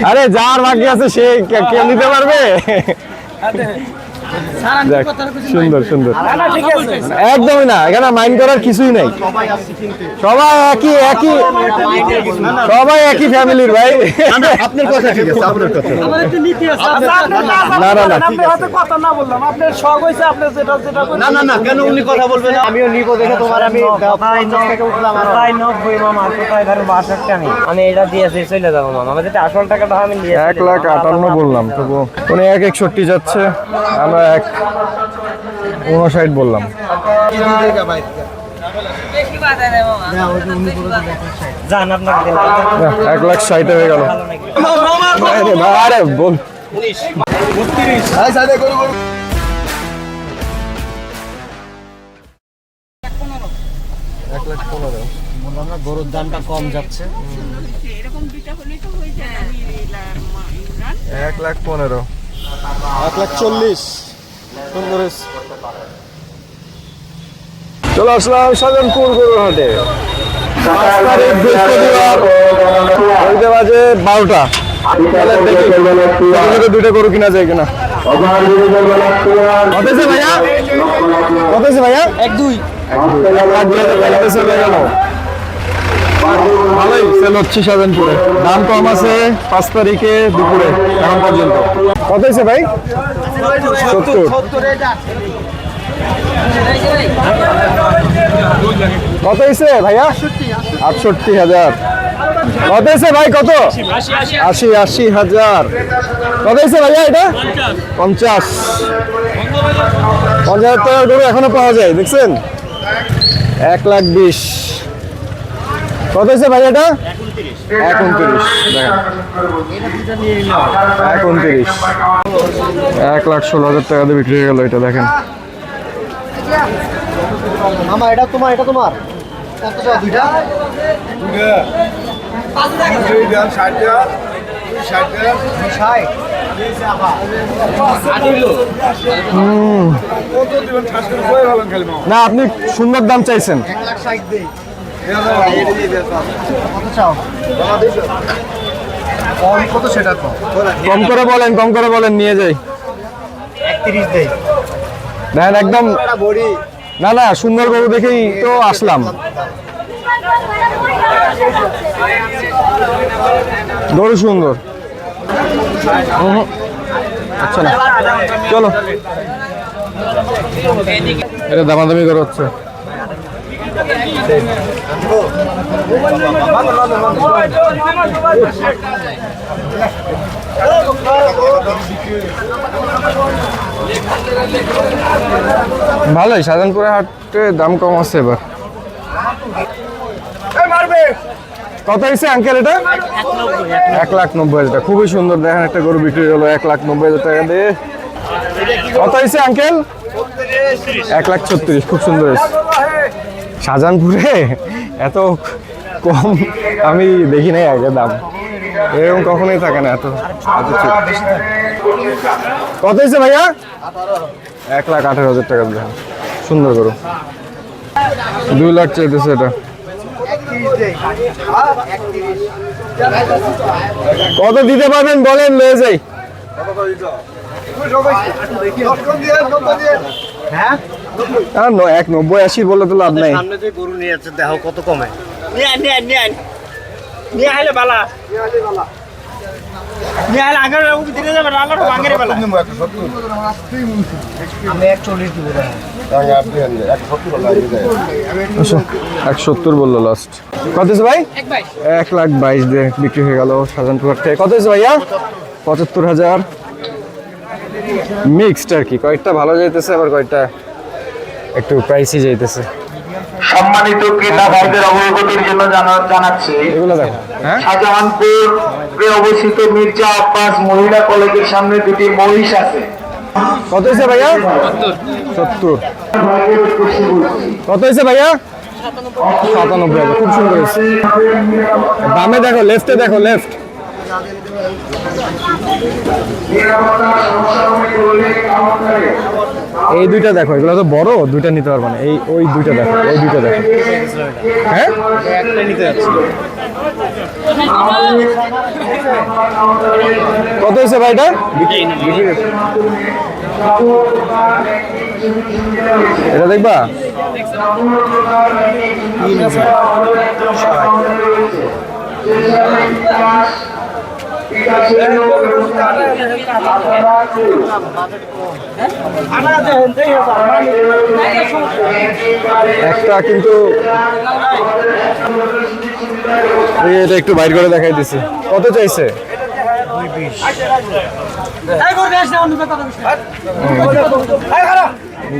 আরে যার ভাগ্য আছে সে কেউ নিতে পারবে। সুন্দর সুন্দর, একদমই না, এখানে মাইন্ড করার কিছুই নাই, সবাই একই ফ্যামিলির ভাই। আপনার কথা ঠিক আছে, আপনার কথা না না না, না না কেন উনি কথা বলবেন? আমিও নিব দেখে তোমার, আমি 50 থেকে উঠলাম, আর 90 মামা কোথায় ধরো 62 আমি এটা দিয়েছি চলে যাবো মামা, আমাদের আসল টাকাটা আমি নিয়ে 1,58,000 বললাম, তবু উনি 1,61 যাচ্ছে, আমরা 1,59 বললাম। জান আপনাকে 1,60,000 হয়ে গেল। আরে বল আমরা গরুর দামটা কম যাচ্ছে। এরকম দুইটা হলেই তো হয়ে যায়। 1,15,000, 1,40,000 সুন্দর। চলে আসলাম শাহজাহানপুর গরুর হাটে। 5 তারিখ বৃহস্পতিবার, বলতে বাজে 12টা। দুইটা গরু কিনা যায় কিনা। কত আছে ভাইয়া? কত আছে ভাইয়া? 1-2 ভালোই সেল হচ্ছে শাহজাহানপুরে। দাম কম আছে 5 তারিখে দুপুরে এখন পর্যন্ত। কত আছে ভাই? 70। কত হয়েছে ভাইয়া? 68,000। কত হয়েছে ভাই? কত? 80,000। কত হয়েছে ভাইয়া এটা? 50,000 টাকার গরু এখনো পাওয়া যায়, দেখছেন? 1,20,000। কত হয়েছে ভাই এটা? 29,000। দেখেন 29,000। 1,16,000 টাকা দিয়ে বিক্রি হয়ে গেল এটা, দেখেন। মামা এটা তোমার, এটা তোমার কত টাকা? দুইটা না, আপনি সুন্দর দাম চাইছেন। 1,60,000 দেই। কত চাও? কত সেটা কম? কম করে বলেন, কম করে বলেন, নিয়ে যাই। 31 দেই। দেখেন একদম, না না, সুন্দর গরু দেখেই তো আসলাম। গরু সুন্দর। আচ্ছা না, চলো, এটা দামাদামি করা হচ্ছে। ভালোই, শাহজাহানপুরের হাটে দাম কম আছে এবার। কত হয়েছে আঙ্কেল এটা? 1,90,000 টাকা। খুবই সুন্দর, দেখেন একটা গরু বিক্রি হলো 1,90,000 টাকা দিয়ে। কত হয়েছে আঙ্কেল? 1,36,000। খুব সুন্দর হয়েছে। শাহজাহানপুরে এত কম আমি দেখি নাই আগে, দাম এরকম কখনোই থাকে না এত। কত হয়েছে ভাইয়া? 1,18,000 টাকা। দেখেন সুন্দর গরু, 2 লাখ চাইতেছে এটা। কত দিতে পারবেন বলেন, লয়ে যাই। 1,90,000 বলে তো লাভ নাই। সামনে যে গরু নিয়ে যাচ্ছে দেখো কত কমে। আমি 1,40,000 দিব। 1,70 বললো লাস্ট। কত হয়েছে ভাই? 1,22,000 দিয়ে বিক্রি হয়ে গেল শাহজাহানপুর থেকে। কত হয়েছে ভাইয়া? 75,000। মিক্সড আর কি, কয়েকটা ভালো যাইতেছে, আবার কয়েকটা একটু প্রাইসই যাইতেছে। সম্মানিত ক্রেতা ভাইদের অবগতির জন্য জানাচ্ছি, এগুলো দেখো। হ্যাঁ, শাহজাহানপুরে অবস্থিত মির্জা আব্বাস মহিলা কলেজের সামনে দুটি মহিষ আছে। কত হয়েছে ভাইয়া? 70। কত হয়েছে ভাইয়া? 97,000। খুব সুন্দর হয়েছে। দামে দেখো, লেফটে দেখো, লেফট। এই দুইটা দেখো, এগুলো তো বড়, দুইটা নিতে পারবে না। ওই দুইটা দেখো, ওই দুইটা দেখো। হ্যাঁ, একটা নিতে যাচ্ছি। কত হয়েছে ভাইটা? এটা দেখবা? একটা কিন্তু এটা একটু বাইর করে দেখাই দিছি। কত চাইছে?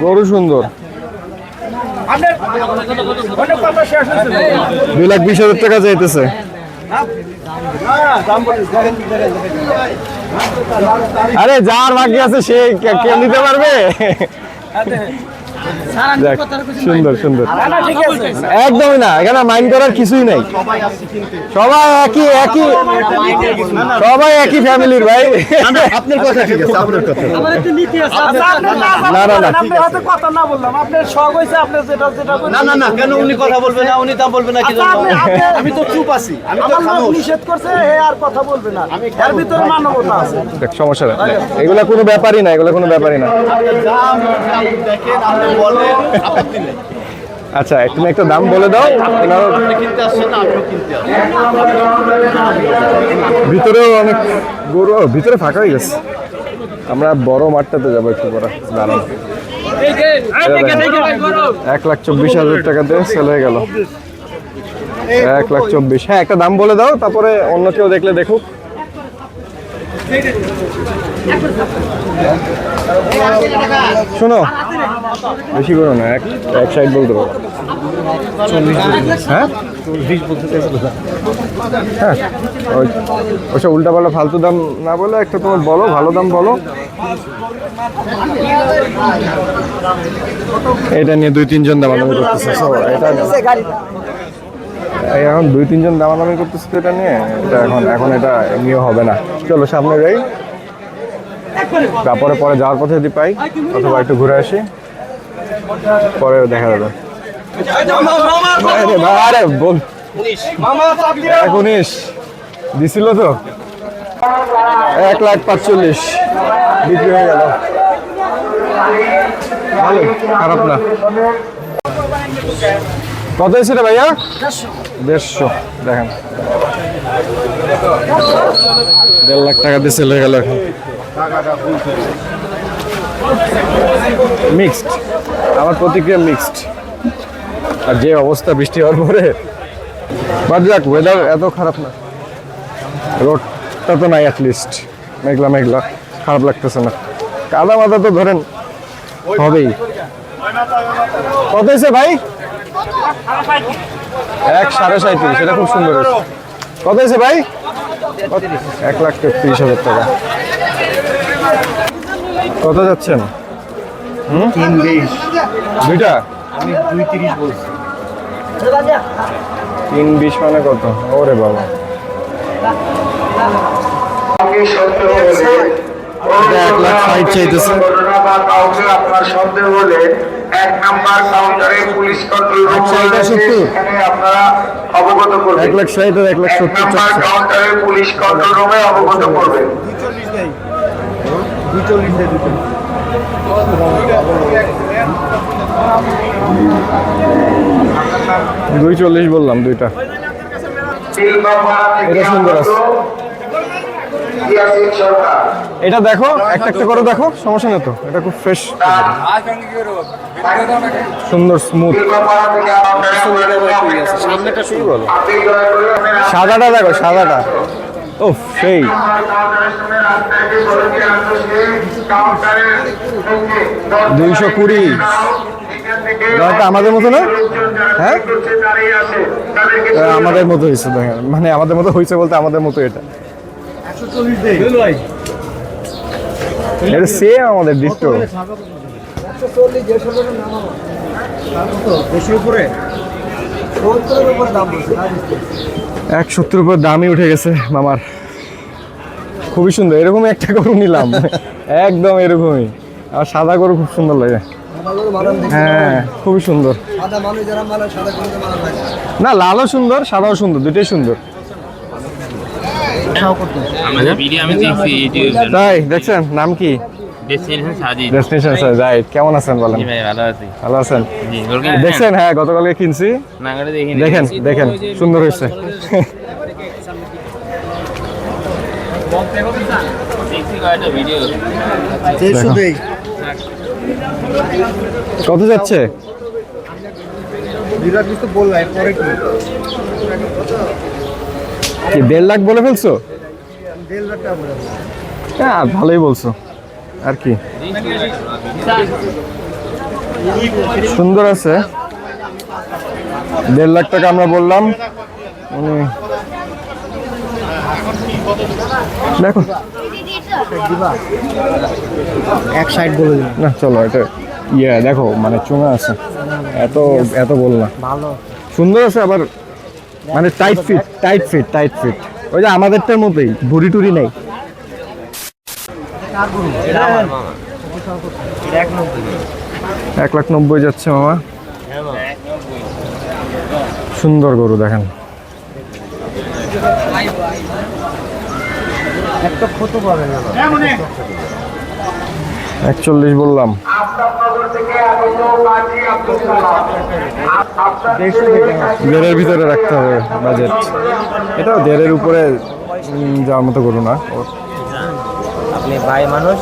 গরু সুন্দর। 2,20,000 টাকা চাইতেছে। আরে যার ভাগ্য আছে সে কে নিতে পারবে। দেখ, সুন্দর সুন্দর, একদমই না, এখানে মাইন্ড করার কিছুই নাই। সবাই একই ফ্যামিলির ভাই। আপনার কথা ঠিক আছে, আপনার কথা। না না না, না কেন উনি কথা বলবে না? উনি তা বলবে না কি জন্য? আমি তো চুপ আছি, আমি তো খামোশ। নিষেধ করছে এ আর কথা বলবে না, এর ভিতরে মানবতা আছে। দেখ, সমস্যা নেই, এগুলা কোনো ব্যাপারই না, এগুলা কোনো ব্যাপারই না। দেখেন, আপনি বলেন, আপত্তি নেই। আচ্ছা, তুমি একটা দাম বলে দাও। আপনি কিনতে আসছেন না, আমিও কিনতে আসছি। ভিতরেও অনেক গরু, ভিতরে ফাঁকা হয়ে গেছে। আমরা বড় মাঠটাতে যাবো একটু পরে, দাঁড়ান। 1,24,000 টাকাতে সেল হয়ে গেল। 1,24,000। হ্যাঁ, একটা দাম বলে দাও, তারপরে অন্য কেউ দেখলে দেখুক। শোনো, বেশি করো না, এক সাইড বলতে পারো। হ্যাঁ হ্যাঁ, ওইসব উল্টাপাল্টা ফালতু দাম না বলে একটা তোমার বলো, ভালো দাম বলো। এটা নিয়ে 2-3 জন দামাদামি করতেছে। এটা এখন 2-3 জন দামাদামি করতেছে তো এটা নিয়ে। এটা এখন এটা এমনিও হবে না। চলো সামনে যাই, তারপরে পরে যাওয়ার পথে যদি পাই, অথবা একটু ঘুরে আসি, পরে দেখা যাবে। আরে বল, 19 দিছিল তো। 1,45,000 বিক্রি হয়ে গেল। ভালো, খারাপ না। কত হয়েছে রে ভাইয়া? 150। দেখেন, 1.5 লাখ টাকা দিয়ে সেল হয়ে গেল। এখন মিক্সড, আমার প্রতিক্রিয়া মিক্সড। আর যে অবস্থা বৃষ্টি হওয়ার পরে, বাদ যাক, ওয়েদার এত খারাপ না, রোডটা তো নাই, অ্যাটলিস্ট মেঘলা মেঘলা, খারাপ লাগতেছে না। কাদা মাদা তো ধরেন হবেই। কত হয়েছে ভাই? 1,37,000। সেটা খুব সুন্দর হয়েছে। কত হয়েছে ভাই? 1,33,000 টাকা। কত যাচ্ছেন? 320। দুইটা আমি 230 বলছি। 320 মানে কত? ওরে বাবা, এটা 1,60,000 চাইতেছে। ঘটনা বা কাউকে আপনার সন্দেহ হলে 1 নাম্বার কাউন্টারে পুলিশ কন্ট্রোল রুম রয়েছে, সেখানে আপনারা অবগত করবেন। 1,60,000 আর 1 1,70,000 নাম্বার চাচ্ছে। কাউন্টারে পুলিশ কন্ট্রোল রুমে অবগত করবেন। 240 দেয়, 240 বললাম, দুইটা। এটা সুন্দর আছে। এটা দেখো, একটা একটা করে দেখো, সমস্যা নেই তো। এটা খুব ফ্রেশ, সুন্দর, স্মুথ। সাদাটা দেখো, সাদাটা ও সেই। 220। ব্যাপারটা আমাদের মতো না? হ্যাঁ, আমাদের মতো হয়েছে। দেখেন, মানে আমাদের মতো হয়েছে বলতে আমাদের মতো। এটা 140 দেয়। এটা সেম আমাদের ডিস্টো। বেশি উপরে 170 উপর দামই উঠে গেছে মামার। খুবই সুন্দর, এরকমই একটা গরু নিলাম, একদম এরকমই। আর সাদা গরু খুব সুন্দর লাগে। হ্যাঁ খুবই সুন্দর। না লালও সুন্দর সাদাও সুন্দর, দুটোই সুন্দর। আমাদের ভিডিও আমি দেখছি ইউটিউবে। তাই দেখছেন? নাম কি? ডেস্টিনেশন সাজি। Destination right. কেমন আছেন বলেন? জি ভাই ভালো আছি। ভালো আছেন? জি গরু দেখছেন? হ্যাঁ গতকালকে কিনছি। না করে দেখিনি। দেখেন দেখেন সুন্দর হয়েছে। দেখছি কয়টা ভিডিও। কত যাচ্ছে? কি 1.5 লাখ বলে ফেলছো? হ্যাঁ ভালোই বলছো। আর কি সুন্দর আছে। 1.5 লাখ টাকা আমরা বললাম। দেখো 160 বলে দিন। না চলো এটা দেখো মানে চোঙা আছে, এত এত বল না। ভালো সুন্দর আছে আবার, মানে টাইট ফিট। ওই যে আমাদেরটার মতোই ভুড়ি টুরি নেই। এটা আমার মামা। এটা 1,90,000 যাচ্ছে মামা। হ্যাঁ মামা। সুন্দর গরু দেখেন। একটা কত পাবেন না 41 বললাম। দেড়ের ভিতরে রাখতে হবে বাজেট। এটাও দেড়ের উপরে যাওয়ার মতো গরু না। আপনি ভাই মানুষ,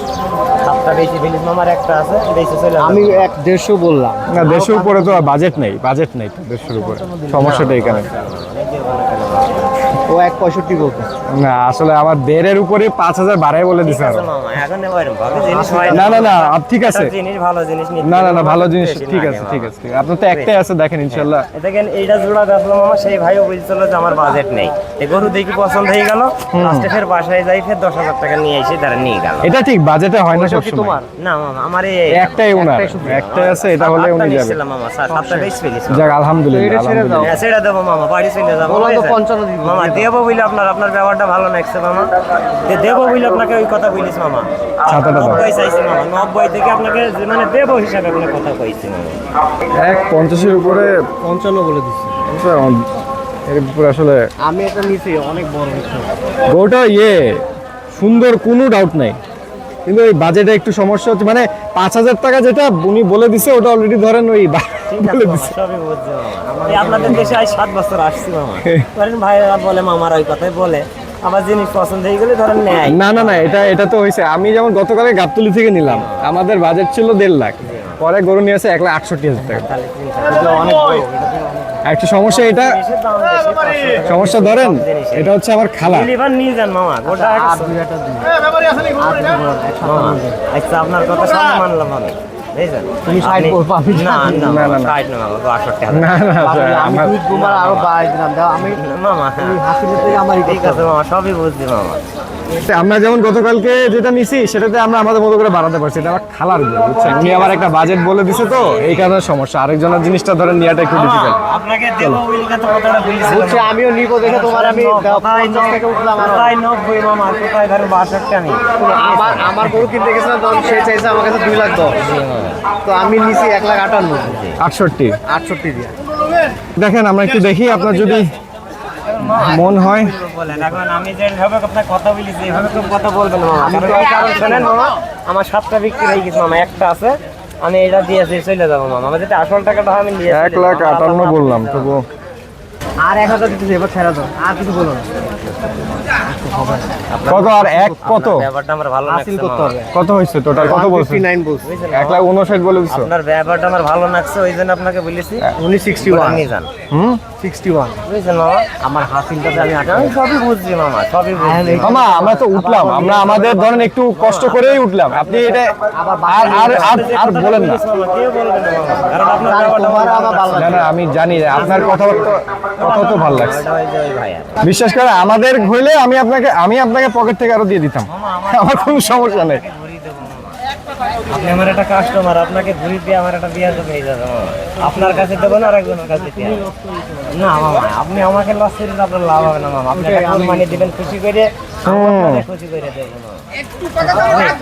সাতটা বেশি ফেলিস মামার একটা আছে, বেশি চলে আমি 150 বললাম না 150 উপরে তো বাজেট নেই তো 150 উপরে। সমস্যাটা এখানে। ও 165 বলতো। না আসলে আমার দেড়ের উপরে 5,000 বাড়াই বলে দিছে আরো। মামা এখন নেবেন ভালো জিনিস হয় না ঠিক আছে। জিনিস ভালো জিনিস নিতে না ভালো জিনিস ঠিক আছে। আপনার তো একটাই আছে দেখেন ইনশাআল্লাহ। দেখেন এইটা জোড়া বেচলো মামা, সেই ভাইও বলছিল যে আমার বাজেট নেই। এই গরু দেখি পছন্দ হয়ে গেল, লাস্টে ফের বাসায় যাই ফের 10,000 টাকা নিয়ে এসে তারা নিয়ে গেল। এটা ঠিক বাজেটে হয় না সব সময়। তোমার না মামা আমার একটাই ওনার, একটাই আছে, এটা হলে উনি যাবে। নিয়েছিলাম মামা, সাতটা বেশ ফেলিস যাক আলহামদুলিল্লাহ। হ্যাঁ সেটা দেবো মামা, বাড়ি চলে যাবো। বলো তো 55 দিব মামা দেবো বলে আপনার ব্যবহারটা ভালো লাগছে মামা। দেবো বলে আপনাকে ওই কথা বলিস মামা। ছাতাটা দাও। 90 চাইছি মামা, 90 থেকে আপনাকে মানে দেবো হিসাবে আপনার কথা কইছি মামা। 1.50 উপরে 55 বলে দিচ্ছি। এর উপরে আসলে আমি এটা নিছি অনেক বড় হচ্ছে। গরুটা সুন্দর, কোনো ডাউট নাই, কিন্তু ওই বাজেটে একটু সমস্যা হচ্ছে। মানে 5,000 টাকা যেটা উনি বলে দিছে ওটা অলরেডি ধরেন ওই বলে দিছে। সবই বুঝছি মামা। এই আপনাদের দেশে আজ 7 বছর আসছি মামা। ধরেন ভাইরা বলে মামার ওই কথাই বলে, আমার জিনিস পছন্দ হয়ে গেলে ধরেন নেয়। না এটা তো হয়েছে। আমি যেমন গতকালে গাবতলী থেকে নিলাম, আমাদের বাজেট ছিল 1.5 লাখ, পরে গরু নিয়ে আসে 1,68,000 টাকা। তাহলে চিন্তা অনেক বড়। একটা সমস্যা, এটা জিনিসের দাম বেশি, 500 টাকা সমস্যা ধরেন এটা হচ্ছে আমার খালা। ডেলিভার নিয়ে যান মামা, গোটা আর 2টা দিন। মামা আচ্ছা আপনার কথা সব মানলাম আমি, বুঝছেন? তুমি 60 আপনি- পাবি না না, না। 60 না মামা, 62 টাকা। না আমি আমার 2 তোমার আরো বাড়াই দিলাম। দাও আমি মামা ওই হাসিলের থেকে আমারই ঠিক আছে মামা, সবই বুঝছি মামা। আমরা যেমন গতকালকে যেটা নিছি সেটাতে আমরা আমাদের মতো করে বাড়াতে পারছি। এটা আমার খালার গরু, বুঝছেন? উনি আবার একটা বাজেট বলে দিছে, তো এই কারণে সমস্যা। আরেকজনের জিনিসটা ধরেন নেওয়াটা একটু ডিফিকাল্ট। আপনাকে দেবো বলে কথা কথাটা বলেছিলাম। হচ্ছে আমিও নিব দেখে তোমার আমি 50 থেকে উঠলাম। আর কোথায় 90 মামা, কোথায় ধরেন 62 আমি। আমার গরু কিনতে গেছিলাম তখন সে চাইছে আমার কাছে 2,10,000, তো আমি নিছি 1,58,000 68 দিয়ে। দেখেন আমরা একটু দেখি, আপনার যদি মন হয়। বলেন এখন আমি যেভাবে আপনার কথা বলেছি এইভাবে তো কথা বলবেন মামা। কারণ শোনেন মামা, আমার 7টা বিক্রি হয়ে গেছে মামা, একটা আছে, আমি এটা দিয়েছি চলে যাবো মামা। আমার যেটা আসল টাকাটা আমি নিয়ে 1,58,000 বললাম, তবু আর 1,000 দিতেছি, এবার ছেড়ে দাও, আর কিছু বলো না। কত আর এক কত ব্যাপারটা আমার ভালো লাগছে হাসিল করতে মামা। হবে। কত হয়েছে টোটাল? কত বলছো? 59 বলছি। 1,59,000 বলে দিছো। আপনার ব্যাপারটা আমার ভালো লাগছে, ওই জন্য আপনাকে বলেছি উনি ওটা 61 নিয়ে যান। 61 বুঝছেন মামা? আমার হাসিলটাতে আমি আমি সবই বুঝছি মামা, সবই বুঝছি। মামা আমরা তো উঠলাম, আমরা আমাদের ধরেন একটু কষ্ট করেই উঠলাম। আপনি এটা আর বলেন না। কেউ বলবেন না মামা, কারণ আপনার ব্যাপারটা তোমার আবার ভালো না আমি জানি আপনার কথা তো ভালো লাগছে। ওই যে ওই ভাইয়া। বিশ্বাস করে আমাদের হইলে আমি আপনাকে পকেট থেকে আরো দিয়ে দিতাম, আমার কোনো সমস্যা নেই। আপনি আমার একটা কাস্টমার, আপনাকে ঘুরি দিয়ে আমার একটা বিয়ার তো হয়ে যাবে মামা। আপনার কাছে দেবো না আর একজনের কাছে দিতে হবে। না মামা, আপনি আমাকে লস করে দিলে আপনার লাভ হবে না মামা। আপনি একটা কোরবানি দিবেন খুশি করে, আপনাকে খুশি করে দেবো মামা।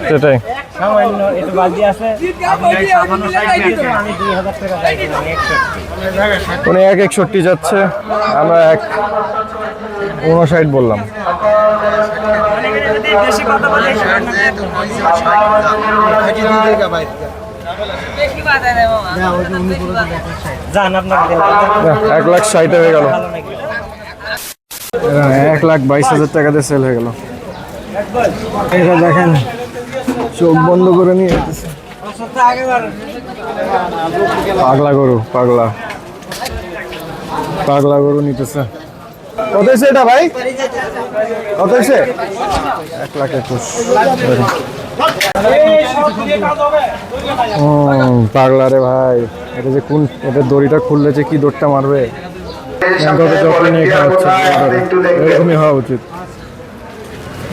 সেটাই। সামান্য একটু বাজি আছে, আপনি সামান্য 60 দিয়েছেন, আমি 2000 টাকা চাইছি, আমি 61। উনি 161 যাচ্ছে, আমরা 159 বললাম। বেশি কথা বলে যান, আপনাকে দিলাম। 1,60,000 হয়ে গেল। ভালো নাকি? 1,22,000 টাকাতে সেল হয়ে গেল। এটা দেখেন, চোখ বন্ধ করে নিয়ে যেতেছে। পাগলা গরু, পাগলা গরু নিতেছে। কত হয়েছে এটা ভাই? কত হয়েছে? 1,21,000। পাগলা রে ভাই, এটা যে কোন, এটা দড়িটা খুললে যে কি দৌড়টা মারবে। নিয়ে খাওয়াচ্ছে, এরকমই হওয়া উচিত।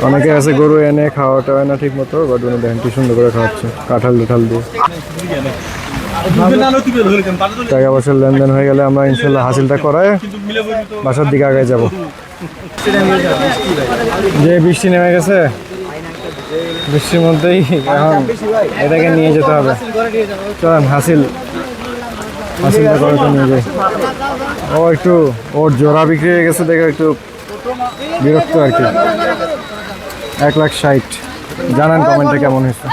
অনেকে আছে গরু এনে খাওয়াটা হয় না ঠিক মতো, বাট উনি দেখেন কি সুন্দর করে খাওয়াচ্ছে কাঁঠাল টাঠাল দিয়ে। টাকা পয়সার লেনদেন হয়ে গেলে আমরা ইনশাল্লাহ হাসিলটা করায় বাসার দিকে আগে যাব। যে বৃষ্টি নেমে গেছে, বৃষ্টির মধ্যেই এখন এটাকে নিয়ে যেতে হবে। চলেন হাসিলটা করে তো নিয়ে যাই। ও একটু ওর জোড়া বিক্রি হয়ে গেছে দেখে একটু বিরক্ত আর কি। 1,60,000 জানান কমেন্টে কেমন হয়েছে।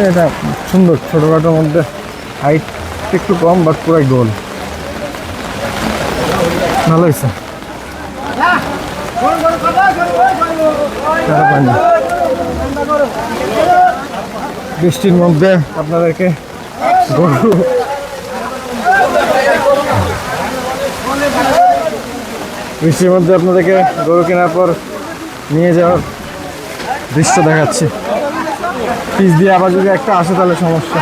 এটা সুন্দর, ছোটখাটোর মধ্যে হাইট একটু কম, বাট পুরাই গোল, ভালো হয়েছে। বৃষ্টির মধ্যে আপনাদেরকে গরু বৃষ্টির মধ্যে আপনাদেরকে গরু কেনার পর নিয়ে যাওয়ার দৃশ্য দেখাচ্ছি। পিস দিয়ে আবার যদি একটা আসে তাহলে সমস্যা।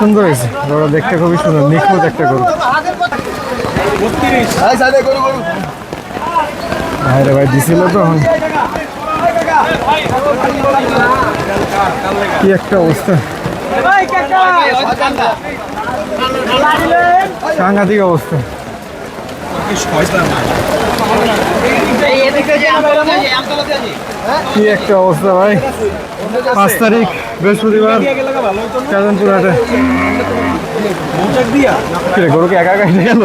সুন্দর হয়েছে গরু, দেখতে খুবই সুন্দর, নিখুঁত একটা গরু। ভাই রে ভাই দিছিল তো, কি একটা অবস্থা, সাংঘাতিক অবস্থা। কি একটা অবস্থা ভাই। 5 তারিখ বৃহস্পতিবার, শাহজাহানপুর হাটে। গরুকে একা একা হেঁটে গেল।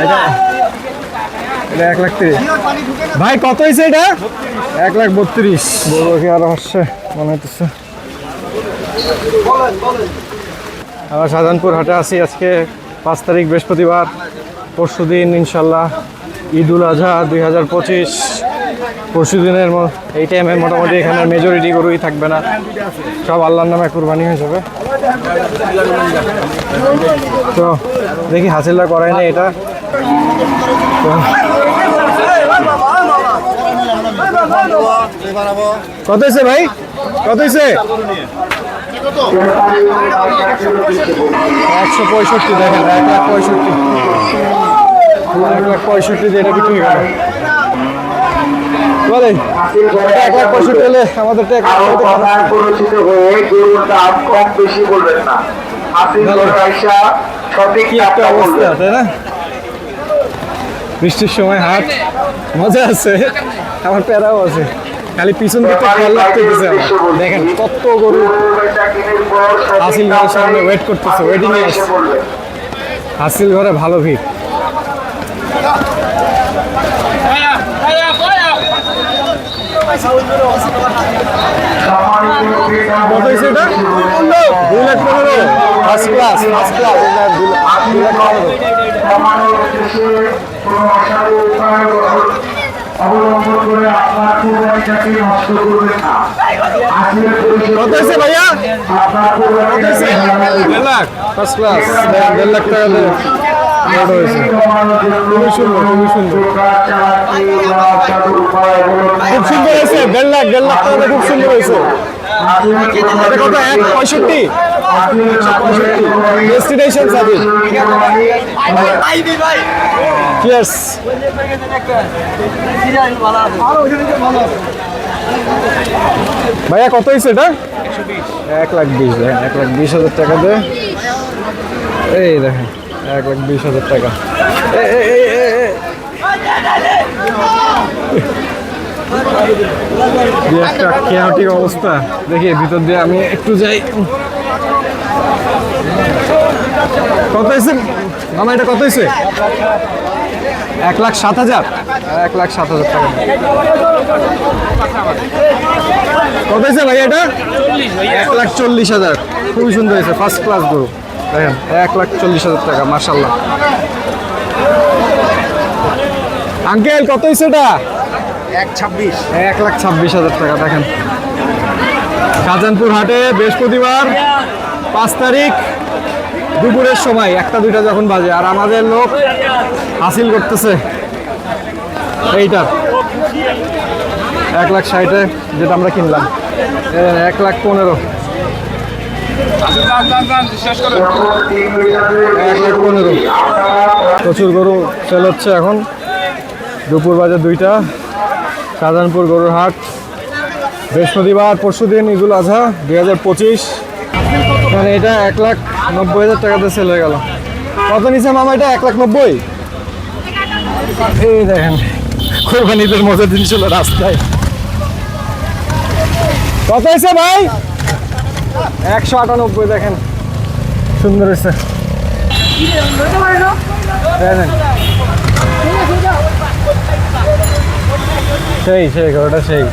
এটা 1,30,000 ভাই। কত হয়েছে এটা? 1,32,000। গরুকে আরো হচ্ছে মনে হচ্ছে। আমরা শাহজাহানপুর হাটে আছি আজকে 5 তারিখ বৃহস্পতিবার। পরশু দিন ইনশাল্লাহ ঈদুল আজহা 2025। পরশু দিনের এই টাইমে মোটামুটি এখানে মেজরিটি গরুই থাকবে না, সব আল্লাহর নামে কুরবানি হয়ে যাবে। তো দেখি হাসিলটা করাই না এটা। কত হয়েছে ভাই? কত হয়েছে? 165। দেখেন 1,65,000। 1,65,000 দিয়ে এটা বিক্রি করে বলে 1,65,000 হলে আমাদের পরিচিত হয়ে গরুর দাম কম বেশি বলবেন না। সঠিক কি একটা অবস্থা, তাই না? বৃষ্টির সময় হাট, মজা আছে, আমার প্যারাও আছে, খালি পিছন দিকে খেয়াল রাখতে দিচ্ছে। দেখেন কত গরু হাসিল ঘরের সামনে ওয়েট করতেছে, ওয়েটিং এ আসছে। হাসিল ঘরে ভালো ভিড়। কত হয়েছে এটা? 2,15,000। First class, first class. 2,15,000। অবলম্বন করে আপনার কুরবানিটাকে নষ্ট করবেন না। কত হয়েছে ভাইয়া? আপনার কুরবানিটাকে 1,00,000 ফার্স্ট ক্লাস। 1,50,000 টাকা দিয়ে বড় হয়েছে। খুবই সুন্দর, খুবই সুন্দর, খুব সুন্দর হয়েছে। 1,50,000 টাকা খুব সুন্দর হয়েছে। এটা কত 165 ডেস্টিনেশন সার্ভিস চিয়ার্স ভাইয়া কত হয়েছে এটা 1,20,000 দেখেন 1,20,000 টাকা দিয়ে এই দেখেন 1,20,000 টাকা যে একটা কেয়াটিক অবস্থা দেখি ভিতর দিয়ে আমি একটু যাই কত হয়েছে মামা এটা কত হয়েছে 1,07,000 1,07,000 টাকা কত হয়েছে ভাই এটা 1,40,000 খুবই সুন্দর হয়েছে ফার্স্ট ক্লাস গরু দেখেন 1,40,000 টাকা মাশাআল্লাহ আঙ্কেল কত হয়েছে এটা 1,26,000 টাকা দেখেন শাহজাহানপুর হাটে বৃহস্পতিবার 5 তারিখ দুপুরের সময় 1টা-2টা যখন বাজে আর আমাদের লোক হাসিল করতেছে এইটার 1,60,000 যেটা আমরা কিনলাম 1,15,000 1,15,000 প্রচুর গরু সেল হচ্ছে এখন দুপুর বাজে 2টা শাহজাহানপুর গরুর হাট বৃহস্পতিবার পরশুদিন ঈদুল আজহা 2025 মানে এটা 1,90,000 টাকাতে সেল হয়ে গেল কত নিচে মামা এটা 1,90,000 এই দেখেন কোরবানিদের মজার জিনিস হলো রাস্তায় কত হয়েছে ভাই 198 দেখেন সুন্দর হয়েছে দেখেন সেই গরুটা সেই